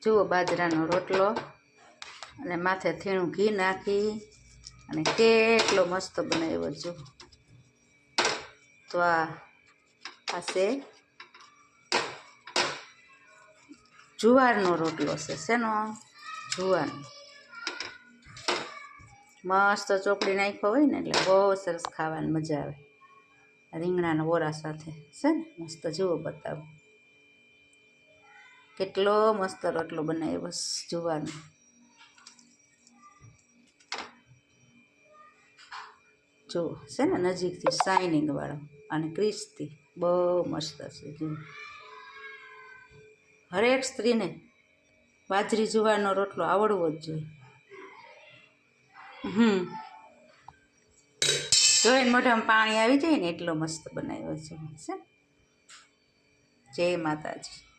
જુઓ બાજરાનો રોટલો અને માથે થીણું ઘી નાખી અને કેટલો મસ્ત બનાવ્યો જુઓ. તો આ છે જુવારનો રોટલો છે. શેનો? જુવારનો. મસ્ત ચોપડી નાખ્યો હોય ને એટલે બહુ સરસ ખાવાની મજા આવે. રીંગણાના ઓરા સાથે છે ને મસ્ત. જુઓ બતાવો કેટલો મસ્ત રોટલો બનાવ્યો બસ જુવારનો. જુઓ છે ને નજીકથી શાઇનિંગ વાળો અને ક્રિસ્પી બહુ મસ્ત છે. જુઓ હરેક સ્ત્રીને બાજરી જુવારનો રોટલો આવડવો જ જોઈએ. જોઈને મોઢામાં પાણી આવી જાય ને એટલો મસ્ત બનાવ્યો છે. જય માતાજી.